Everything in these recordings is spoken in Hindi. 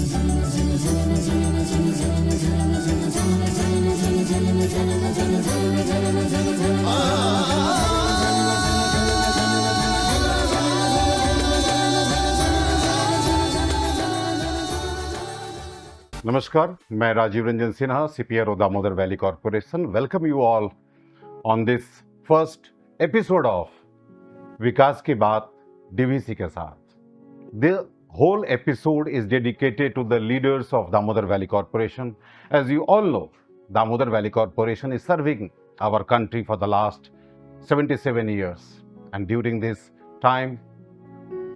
Namaskar, मैं Rajiv Ranjan Sinha, CPRO Damodar Valley Corporation. Welcome you all on this first episode of विकास की बात DVC के साथ. The whole episode is dedicated to the leaders of Damodar Valley Corporation. As you all know, Damodar Valley Corporation is serving our country for the last 77 years. And during this time,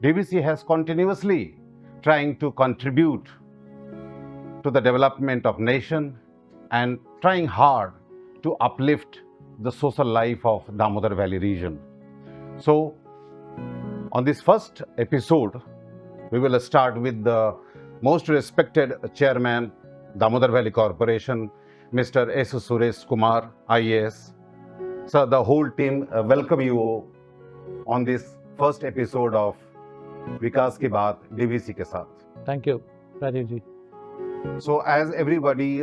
DVC has continuously trying to contribute to the development of nation and trying hard to uplift the social life of Damodar Valley region. So, on this first episode, we will start with the most respected chairman, Damodar Valley Corporation, Mr. S. Suresh Kumar, IAS. Sir, the whole team welcome you on this first episode of विकास की बात DVC के साथ. Thank you, Rajiv ji. So, as everybody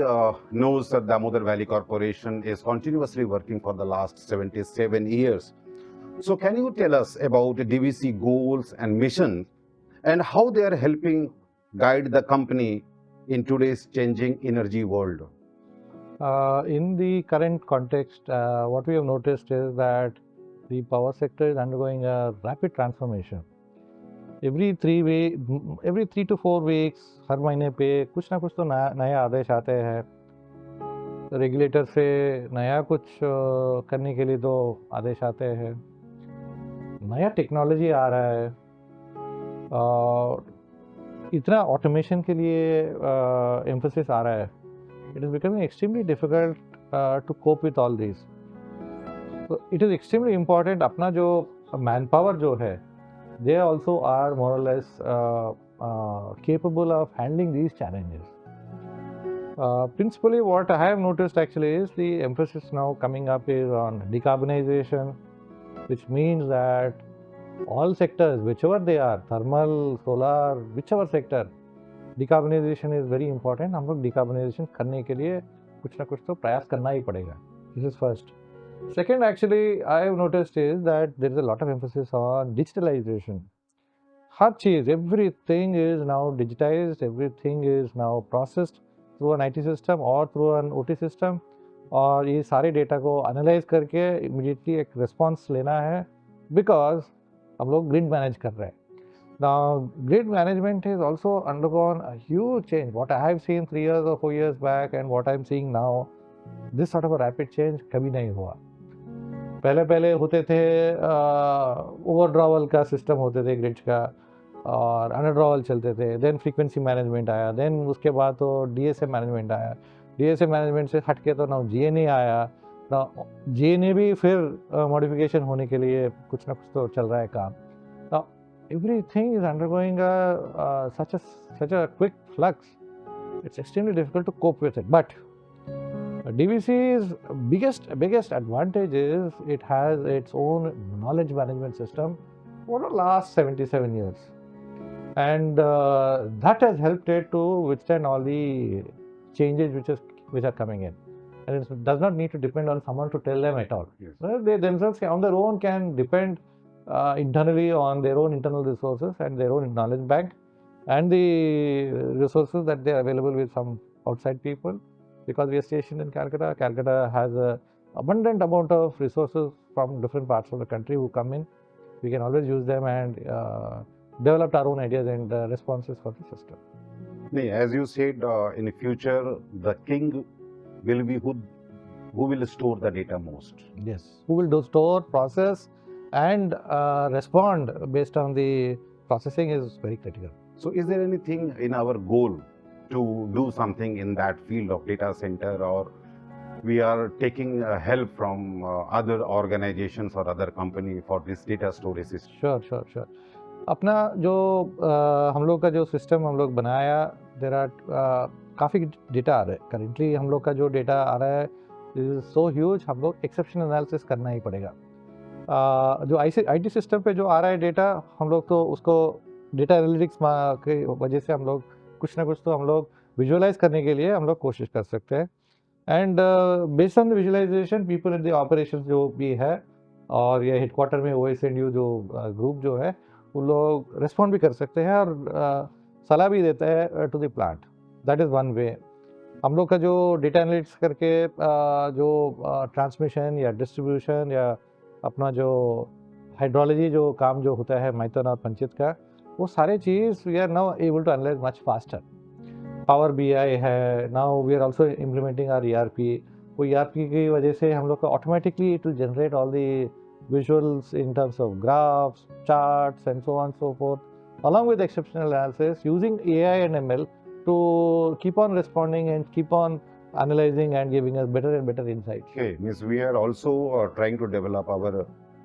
knows, that Damodar Valley Corporation is continuously working for the last 77 years. So, can you tell us about DVC goals and mission and how they are helping guide the company in today's changing energy world? In the current context, what we have noticed is that the power sector is undergoing a rapid transformation. Every 3 to 4 weeks, हर महीने पे कुछ ना कुछ तो नया आदेश आते हैं. रेगुलेटर से नया कुछ करने के लिए तो आदेश आते हैं. नया टेक्नोलॉजी आ रहा है और इतना ऑटोमेशन के लिए एम्फोसिस आ रहा है. It is becoming extremely difficult to cope with all this. तो इट इज़ एक्सट्रीमली इम्पॉर्टेंट अपना जो मैन पावर जो है, they also are more or less capable of handling these challenges. Principally, what I have noticed actually is the emphasis now coming up is on decarbonization, which means that all sectors, whichever they are, thermal, solar, whichever sector, decarbonization is very important. हम लोग decarbonization करने के लिए कुछ ना कुछ तो प्रयास करना ही पड़ेगा. This is first. Second, actually, I have noticed is that there is a lot of emphasis on digitalization. Her cheese, everything is now digitized, everything is now processed through an IT system or through an OT system. और ये सारे डेटा को एनालाइज करके इमीडिएटली एक रिस्पॉन्स लेना है, बिकॉज हम लोग ग्रिड मैनेज कर रहे हैं. Now, grid management has also undergone a huge change. What I have seen 3 years or 4 years back and what I am seeing now, this sort of a rapid change कभी नहीं हुआ. पहले होते थे ओवरड्रॉवल का सिस्टम होते थे ग्रिड्स का, और अंडरड्रॉवल चलते थे. देन फ्रीक्वेंसी मैनेजमेंट आया, देन उसके बाद तो DSA मैनेजमेंट आया. DSA मैनेजमेंट से हट के तो ना GNA आया. ना GNA भी फिर मॉडिफिकेशन होने के लिए कुछ ना कुछ तो चल रहा है काम. Now, everything is undergoing such a quick flux. It's extremely difficult to cope with it. But DVC's biggest advantage is it has its own knowledge management system for the last 77 years, and that has helped it to withstand all the changes which are coming in, and it does not need to depend on someone to tell them at all. Yes. They themselves on their own can depend internally on their own internal resources and their own knowledge bank and the resources that they are available with some outside people. Because we are stationed in Calcutta, Calcutta has an abundant amount of resources from different parts of the country who come in. We can always use them and develop our own ideas and responses for the system. As you said, in the future, the king will be who will store the data most. Yes. Who will store, process, and respond based on the processing is very critical. So, is there anything in our goal to do something in that field of data center, or we are taking help from other organizations or other company for this data storage system? Sure. अपना जो हम लोग का जो सिस्टम हम लोग बनाया, देर आर काफ़ी डेटा आ रहा है. करेंटली हम लोग का जो डेटा आ रहा है इज सो ह्यूज, हम लोग एक्सेप्शन एनालिसिस करना ही पड़ेगा. जो IT सिस्टम पे जो आ रहा है डेटा, हम लोग तो उसको डेटा एनालिटिक्स की वजह से हम लोग कुछ ना कुछ तो हम लोग विजुअलाइज करने के लिए हम लोग कोशिश कर सकते हैं। And based on the visualisation people in the operation जो भी है और ये हेडक्वार्टर में OSNU जो ग्रुप जो है वो लोग रिस्पॉन्ड भी कर सकते हैं और सलाह भी देता है to the plant. That is one way. हम लोग का जो डेटा एनालिटिक्स करके जो ट्रांसमिशन या डिस्ट्रीब्यूशन या अपना जो हाइड्रोलॉजी जो काम जो होता है मैथन और पंचित का, वो सारे चीज़ we are now able to analyze much faster. Power BI है, now we are also implementing our ERP। वो ERP की वजह से हम लोग का automatically it will generate all the visuals in terms of graphs, charts, and so on so forth, along with exceptional analysis using AI and ML to keep on responding and keep on analyzing and giving us better and better insights. Okay, means we are also trying to develop our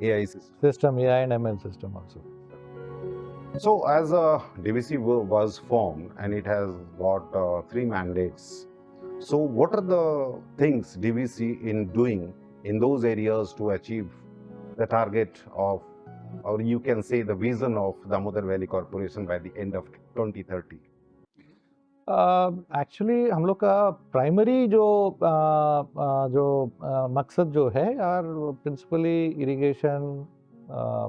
AI system. System, AI and ML system also. So as DVC was formed and it has got 3 mandates. So what are the things DVC in doing in those areas to achieve the target of, or you can say the vision of Damodar Valley Corporation by the end of 2030? Actually हम लोग का प्राइमरी जो मकसद जो है यार principally irrigation,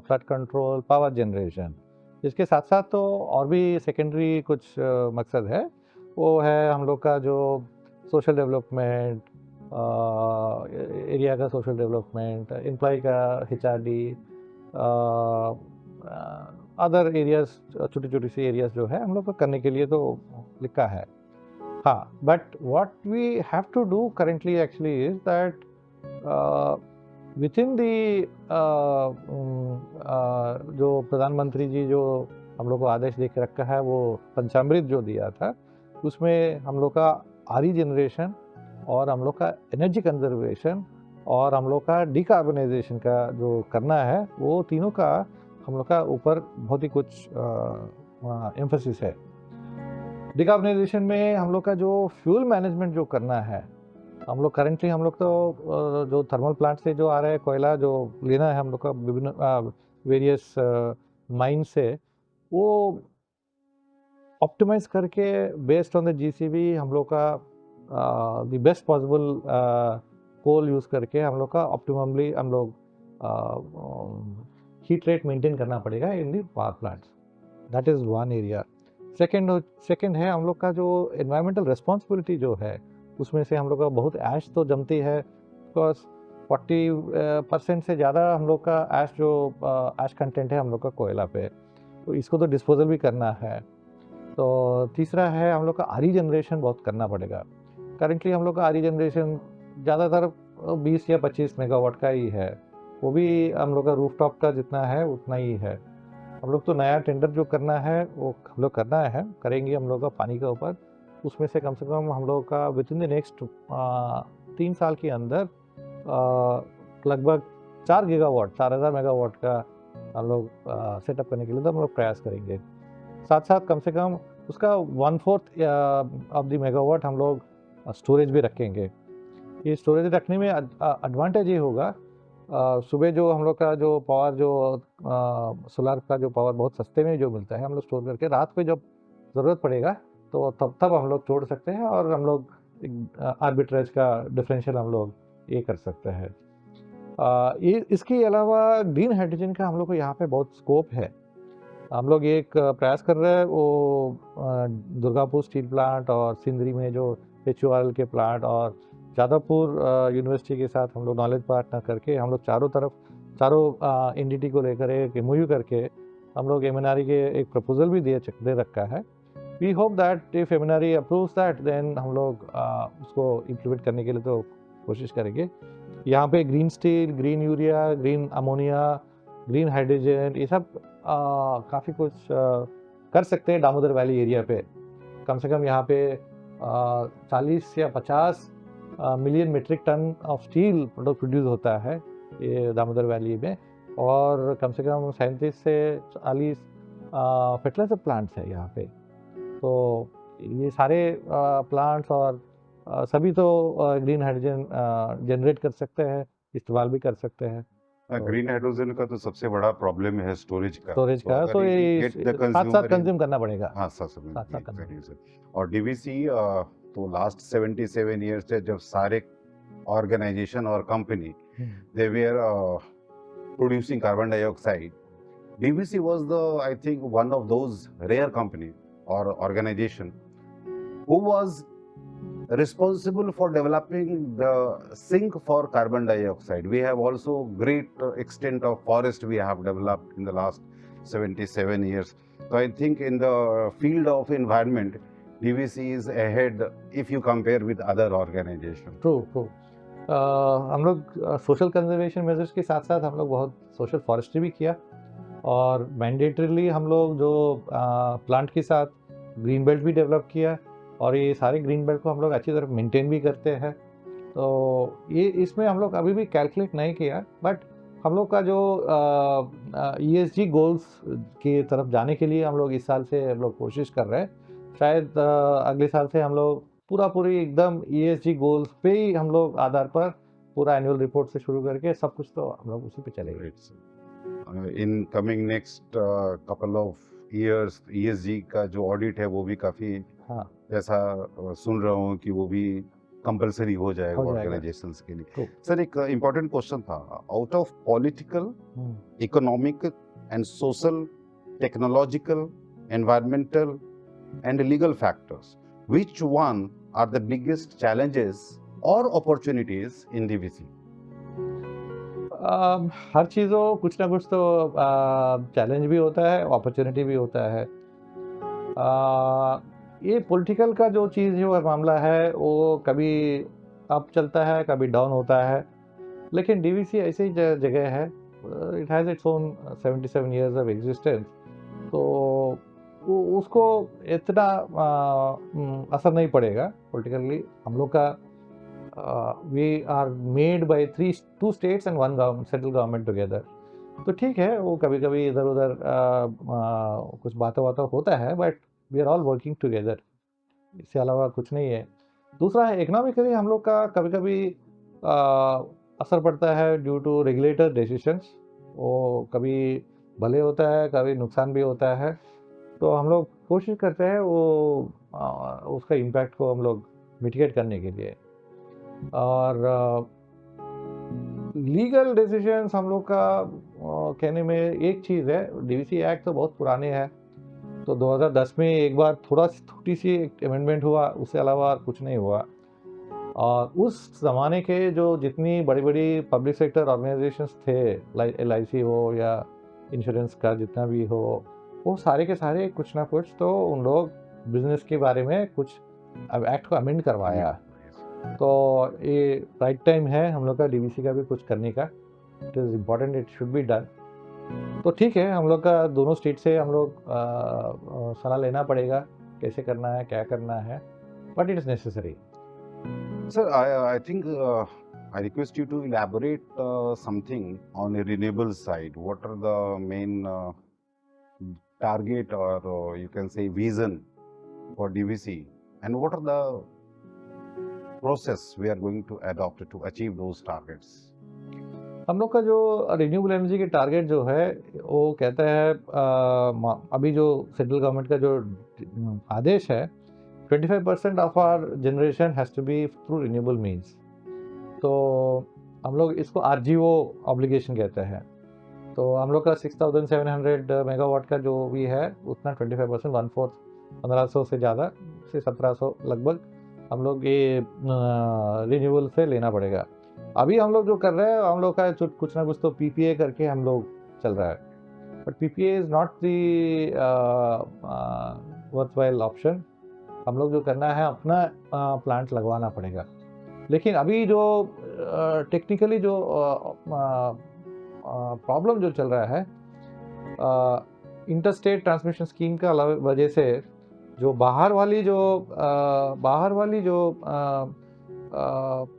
flood control, power generation. इसके साथ साथ तो और भी सेकेंडरी कुछ मकसद है। वो है हम लोग का जो सोशल डेवलपमेंट, एरिया का सोशल डेवलपमेंट, एम्प्लॉय का HRD, अदर एरियाज, छोटी छोटी सी एरियाज जो है हम लोग को करने के लिए तो लिखा है। हाँ, but what we have to do currently actually is that within the जो प्रधानमंत्री जी जो हम लोग को आदेश दे के रखा है, वो पंचामृत जो दिया था, उसमें हम लोग का RE जनरेशन और हम लोग का एनर्जी कंजर्वेशन और हम लोग का डिकार्बनाइजेशन का जो करना है, वो तीनों का हम लोग का ऊपर बहुत ही कुछ एम्फोसिस है। डिकार्बनाइजेशन में हम लोग का जो फ्यूल मैनेजमेंट जो करना है, हम लोग करेंटली हम लोग तो जो थर्मल प्लांट से जो आ रहा है कोयला जो लेना है हम लोग का विभिन्न वेरियस माइन से, वो ऑप्टिमाइज करके बेस्ड ऑन द GCB हम लोग का the best possible coal use करके हम लोग का ऑप्टिममली हम लोग हीट रेट मेंटेन करना पड़ेगा in the power plants. That is one area. Second है हम लोग का जो एनवायरमेंटल रिस्पॉन्सिबिलिटी जो है, उसमें से हम लोग का बहुत ऐश तो जमती है, बिकॉज 40% से ज़्यादा हम लोग का ऐश कंटेंट है हम लोग का कोयला पे, तो इसको तो डिस्पोजल भी करना है। तो तीसरा है हम लोग का RE जनरेशन बहुत करना पड़ेगा। करेंटली हम लोग का RE जनरेशन ज़्यादातर 20 या 25 मेगावाट का ही है, वो भी हम लोग का रूफटॉप का जितना है उतना ही है। हम लोग तो नया टेंडर जो करना है वो हम लोग करेंगे हम लोग का पानी के ऊपर। उसमें से कम हम लोग का विद इन द नेक्स्ट 3 साल के अंदर लगभग 4 गीगावाट, 4000 मेगावाट का हम लोग सेटअप करने के लिए तो हम लोग प्रयास करेंगे। साथ साथ कम से कम उसका 1/4 ऑफ द मेगावाट हम लोग स्टोरेज भी रखेंगे। ये स्टोरेज रखने में एडवांटेज ये होगा, सुबह जो हम लोग का जो पावर जो सोलार का जो पावर बहुत सस्ते में जो मिलता है, हम लोग स्टोर करके रात को जब ज़रूरत पड़ेगा तो तब हम लोग छोड़ सकते हैं और हम लोग आर्बिट्रेज का डिफरेंशियल हम लोग ये कर सकते हैं। ये इसके अलावा ग्रीन हाइड्रोजन का हम लोग को यहाँ पे बहुत स्कोप है। हम लोग एक प्रयास कर रहे हैं, वो दुर्गापुर स्टील प्लांट और सिंदरी में जो HURL के प्लांट और जादवपुर यूनिवर्सिटी के साथ हम लोग नॉलेज पार्टनर करके हम लोग चारों NDT को लेकर एक MOU करके हम लोग MNRE के एक प्रपोजल भी दे रखा है। We hope that if MNRE approves that then हम लोग उसको इम्प्लीमेंट करने के लिए तो कोशिश करेंगे। यहाँ पे green steel, green urea, green ammonia, green hydrogen, ये सब काफ़ी कुछ कर सकते हैं दामोदर वैली एरिया पे। कम से कम यहाँ पे 40 या 50 million metric tonne of steel product produce होता है ये दामोदर वैली में, और कम से कम 37 से 40 फर्टिलाइजर प्लांट्स है यहाँ पे। तो ये सारे प्लांट्स और सभी तो ग्रीन हाइड्रोजन जनरेट कर सकते हैं, इस्तेमाल भी कर सकते हैं। ग्रीन हाइड्रोजन का तो सबसे बड़ा प्रॉब्लम है स्टोरेज का, स्टोरेज तो का, अगर तो ये ये गेट द साथ साथ कंज्यूमर इन, कंज्यूम करना पड़ेगा, हाँ साथ साथ साथ साथ करना exactly, sir. और डीवीसी तो लास्ट 77 ईयर्स से जब सारे ऑर्गेनाइजेशन और company they were producing carbon dioxide, DVC was the, I think, one of those rare company or organization who was responsible for developing the sink for carbon dioxide. We have also great extent of forest we have developed in the last 77 years. So I think in the field of environment, DVC is ahead if you compare with other organizations. True true. हम लोग सोशल कंजर्वेशन मेजर्स के साथ साथ हम लोग बहुत सोशल फॉरेस्ट्री भी किया, और मैंडेटरीली हम लोग जो प्लांट के साथ ग्रीन बेल्ट भी डेवलप किया, और ये सारे ग्रीन बेल्ट को हम लोग अच्छी तरह मेंटेन भी करते हैं। तो ये इसमें हम लोग अभी भी कैलकुलेट नहीं किया, बट हम लोग का जो ESG गोल्स की तरफ जाने के लिए हम लोग इस साल से हम लोग कोशिश कर रहे हैं। शायद अगले साल से हम लोग पूरी एकदम ESG गोल्स पे ही हम लोग आधार पर पूरा एनुअल रिपोर्ट से शुरू करके सब कुछ तो हम लोग उसी पे चलेंगे। Great, sir. In coming next couple of years, ESG का जो ऑडिट है वो भी काफी, हाँ, जैसा सुन रहा हूँ कि वो भी कंपलसरी हो जाएगा हो जाएगा। ऑर्गेनाइजेशंस के लिए। True. सर एक इम्पोर्टेंट क्वेश्चन था, out of political, economic and social, technological, environmental and legal factors, which one are the biggest challenges or opportunities in DVC? हर चीज़ों कुछ ना कुछ तो चैलेंज भी होता है, अपॉर्चुनिटी भी होता है। ये पॉलिटिकल का जो चीज़ जो मामला है वो कभी अप चलता है, कभी डाउन होता है, लेकिन DVC ऐसी जगह है, it has its own 77 years of existence, तो उसको इतना असर नहीं पड़ेगा पॉलिटिकली। हम लोग का we are made by two states and one central government together, तो ठीक है, वो कभी कभी इधर उधर कुछ बातों होता है, but we are all working together, इससे अलावा कुछ नहीं है। दूसरा है इकोनॉमिकली हम लोग का कभी कभी असर पड़ता है ड्यू टू रेगुलेटर डिसीशंस, वो कभी भले होता है, कभी नुकसान भी होता है, तो हम लोग कोशिश करते हैं वो उसका इम्पैक्ट को हम लोग मिटिगेट करने के लिए। और लीगल डिसीजंस हम लोग का कहने में एक चीज़ है, DVC एक्ट तो बहुत पुराने हैं, तो 2010 में एक बार छोटी सी एक अमेंडमेंट हुआ, उससे अलावा कुछ नहीं हुआ। और उस ज़माने के जो जितनी बड़ी बड़ी पब्लिक सेक्टर ऑर्गेनाइजेशंस थे, LIC हो या इंश्योरेंस का जितना भी हो, वो सारे के सारे कुछ ना कुछ तो उन लोग बिजनेस के बारे में कुछ एक्ट को अमेंड करवाया। तो ये राइट टाइम है हम लोग का DVC का भी कुछ करने का, it is important, it should be done. तो ठीक है, हम लोग का दोनों स्टेट से हम लोग सलाह लेना पड़ेगा कैसे करना है, क्या करना है, but it is necessary. Sir, I think I request you to elaborate something on a renewable side. What are the main target or you can say vision for DVC, and what are the process we are going to adopt to achieve those targets? हम लोग का जो रिन्यूएबल एनर्जी के टारगेट जो है वो कहता है अभी जो सेंट्रल गवर्नमेंट का जो आदेश है, 25% of our generation has to be through renewable means. तो हम लोग इसको RGO ऑब्लिगेशन कहते हैं। तो हम लोग का 6700 मेगावाट का जो भी है उतना 25%, 1/4, 1500 से ज़्यादा से 1700 लगभग हम लोग ये रिन्यूएबल से लेना पड़ेगा। अभी हम लोग जो कर रहे हैं, हम लोग का कुछ ना कुछ तो PPA करके हम लोग चल रहा है, but PPA is not the worthwhile option. हम लोग जो करना है अपना प्लांट लगवाना पड़ेगा। लेकिन अभी जो टेक्निकली जो प्रॉब्लम जो चल रहा है इंटरस्टेट ट्रांसमिशन स्कीम का वजह से, जो बाहर वाली जो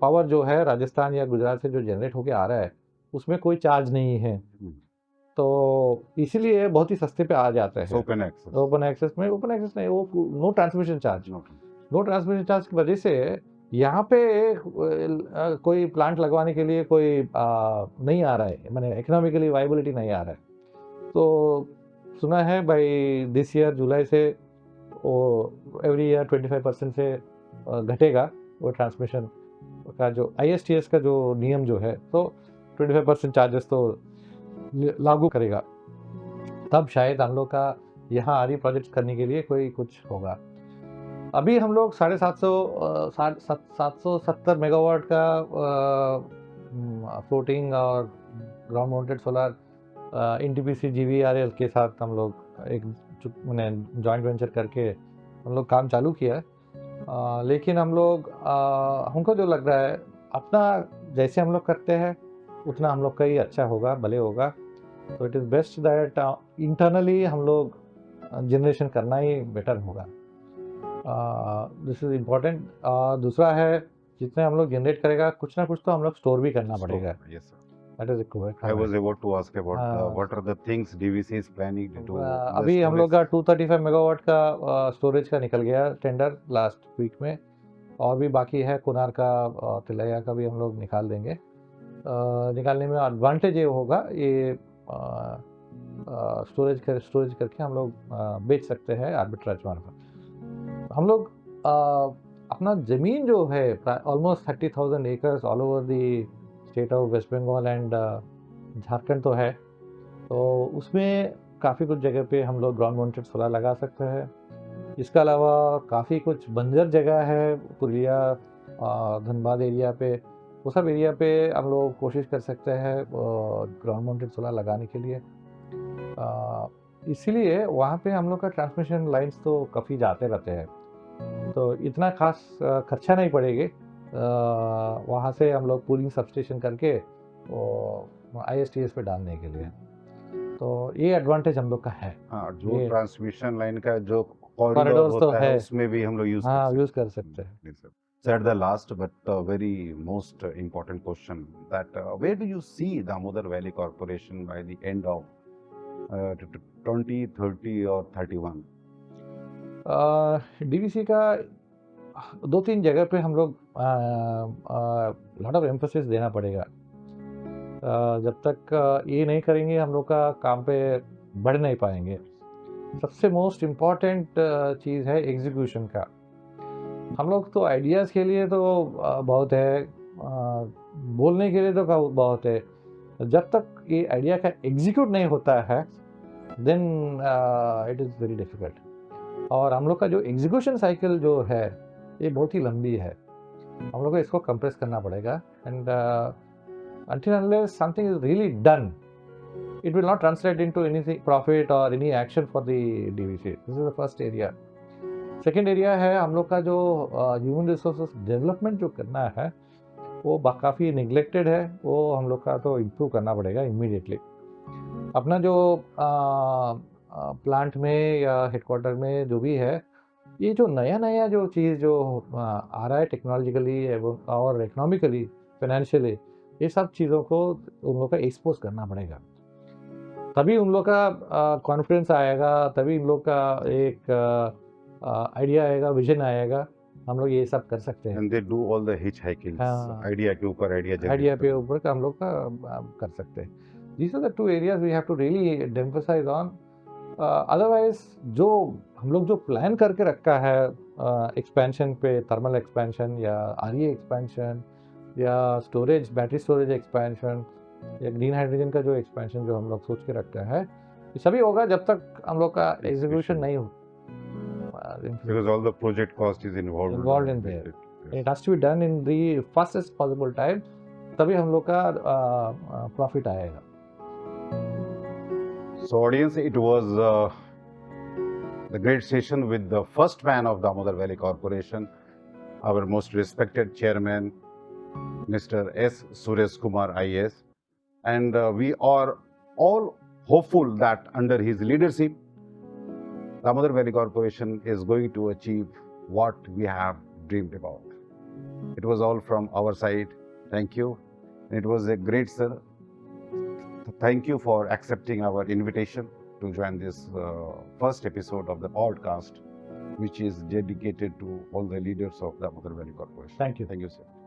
पावर जो है राजस्थान या गुजरात से जो जनरेट होके आ रहा है उसमें कोई चार्ज नहीं है, तो इसीलिए बहुत ही सस्ते पे आ जाते हैं। ओपन एक्सेस नहीं, वो नो ट्रांसमिशन चार्ज की वजह से यहाँ पे कोई प्लांट लगवाने के लिए कोई नहीं आ रहा है, मैंने इकोनॉमिकली वाइबिलिटी नहीं आ रहा है। तो सुना है भाई दिस ईयर जुलाई से वो एवरी ईयर 25% से घटेगा वो ट्रांसमिशन का जो ISTS का जो नियम जो है, तो 25% चार्जेस तो लागू करेगा। तब शायद हम लोग का यहाँ आरी प्रोजेक्ट करने के लिए कोई कुछ होगा। अभी हम लोग 770 मेगावाट का फ्लोटिंग और ground mounted solar NTPC GVRL के साथ हम लोग एक मैंने जॉइंट वेंचर करके हम लोग काम चालू किया है। लेकिन हम लोग हमको जो लग रहा है अपना जैसे हम लोग करते हैं उतना हम लोग का ही अच्छा होगा, भले होगा। तो it is best that internally हम लोग जनरेशन करना ही बेटर होगा। This is important. दूसरा है जितने हम लोग जनरेट करेगा कुछ ना कुछ तो हम लोग स्टोर भी करना पड़ेगा। Yes, sir. That is required. I was about to ask about what are the things DVC is planning to do. अभी हम लोग का 235 मेगावाट का स्टोरेज का निकल गया टेंडर लास्ट वीक में, और भी बाकी है कुनार का, तिलैया का भी हम लोग निकाल देंगे। निकालने में एडवांटेज ये होगा, ये स्टोरेज करके हम लोग बेच सकते हैं आर्बिट्राज मार्फत। हम लोग अपना ज़मीन जो है almost 30,000 acres all over the state of West Bengal and Jharkhand तो है, तो उसमें काफ़ी कुछ जगह पे हम लोग ग्राउंड माउंटेड सोलर लगा सकते हैं। इसके अलावा काफ़ी कुछ बंजर जगह है पुरुलिया धनबाद एरिया पे, वो सब एरिया पे हम लोग कोशिश कर सकते हैं ग्राउंड माउंटेड सोलर लगाने के लिए। इसीलिए वहाँ पे हम लोग का ट्रांसमिशन लाइंस तो काफ़ी जाते रहते हैं, तो इतना खास खर्चा नहीं पड़ेगी। वहाँ से हम लोग पूलिंग सबस्टेशन करके वो ISTS पे डालने के लिए, तो ये एडवांटेज हम लोग का है। हाँ, जो ट्रांसमिशन लाइन का जो कॉरिडोर होता तो है उसमें भी हम लोग यूज कर सकते हैं। So at the last but very most important question that where do you see Damodar Valley Corporation by the end of 2030 or 31? DVC का 2-3 जगह पे हम लोग लॉट ऑफ एम्फोसिस देना पड़ेगा। जब तक ये नहीं करेंगे हम लोग का काम पे बढ़ नहीं पाएंगे। सबसे मोस्ट इम्पॉर्टेंट चीज़ है एग्जीक्यूशन का। हम लोग तो आइडियाज़ के लिए तो बहुत है, बोलने के लिए तो बहुत है, जब तक ये आइडिया का एग्जीक्यूट नहीं होता है then it is very difficult. और हम लोग का जो एग्जीक्यूशन साइकिल जो है ये बहुत ही लंबी है, हम लोग को इसको कंप्रेस करना पड़ेगा। And until unless something is really done, it will not translate into anything profit or any action for the DVC. This is the first area. Second area है हम लोग का जो ह्यूमन रिसोर्सेज डेवलपमेंट जो करना है वो काफ़ी निगलेक्टेड है, वो हम लोग का तो इम्प्रूव करना पड़ेगा इमीडिएटली। अपना जो प्लांट में या हेडक्वार्टर में जो भी है, ये जो नया जो चीज़ जो आ रहा है टेक्नोलॉजिकली एवं और इकोनॉमिकली फाइनेंशियली, ये सब चीज़ों को उन लोग का एक्सपोज करना पड़ेगा, तभी उन लोग का कॉन्फिडेंस आएगा, तभी उन लोग का एक आइडिया आएगा, विजन आएगा, हम लोग ये सब कर सकते हैं। And they do all the hitchhiking. Idea के ऊपर आइडिया पे ऊपर का हम लोग का कर सकते हैं। These are the two areas we have to really emphasize on. Otherwise जो हम लोग जो प्लान करके रखा है एक्सपेंशन पे, थर्मल एक्सपेंशन या RE एक्सपेंशन या स्टोरेज, बैटरी स्टोरेज एक्सपेंशन या ग्रीन हाइड्रोजन का जो एक्सपेंशन जो हम लोग सोच के रखा है, ये सभी होगा जब तक हम लोग का एग्जीक्यूशन नहीं हो। Because all the project cost is involved in there. It has to be done in the fastest possible time, तभी हम लोग का प्रॉफिट आएगा। So audience, it was the great session with the first man of Damodar Valley Corporation, our most respected chairman, Mr. S. Suresh Kumar IAS, and we are all hopeful that under his leadership, Damodar Valley Corporation is going to achieve what we have dreamed about. It was all from our side. Thank you. It was a great, sir. Thank you for accepting our invitation to join this first episode of the podcast. which is dedicated to all the leaders of Damodar Valley Corporation. Thank you. Thank you, sir.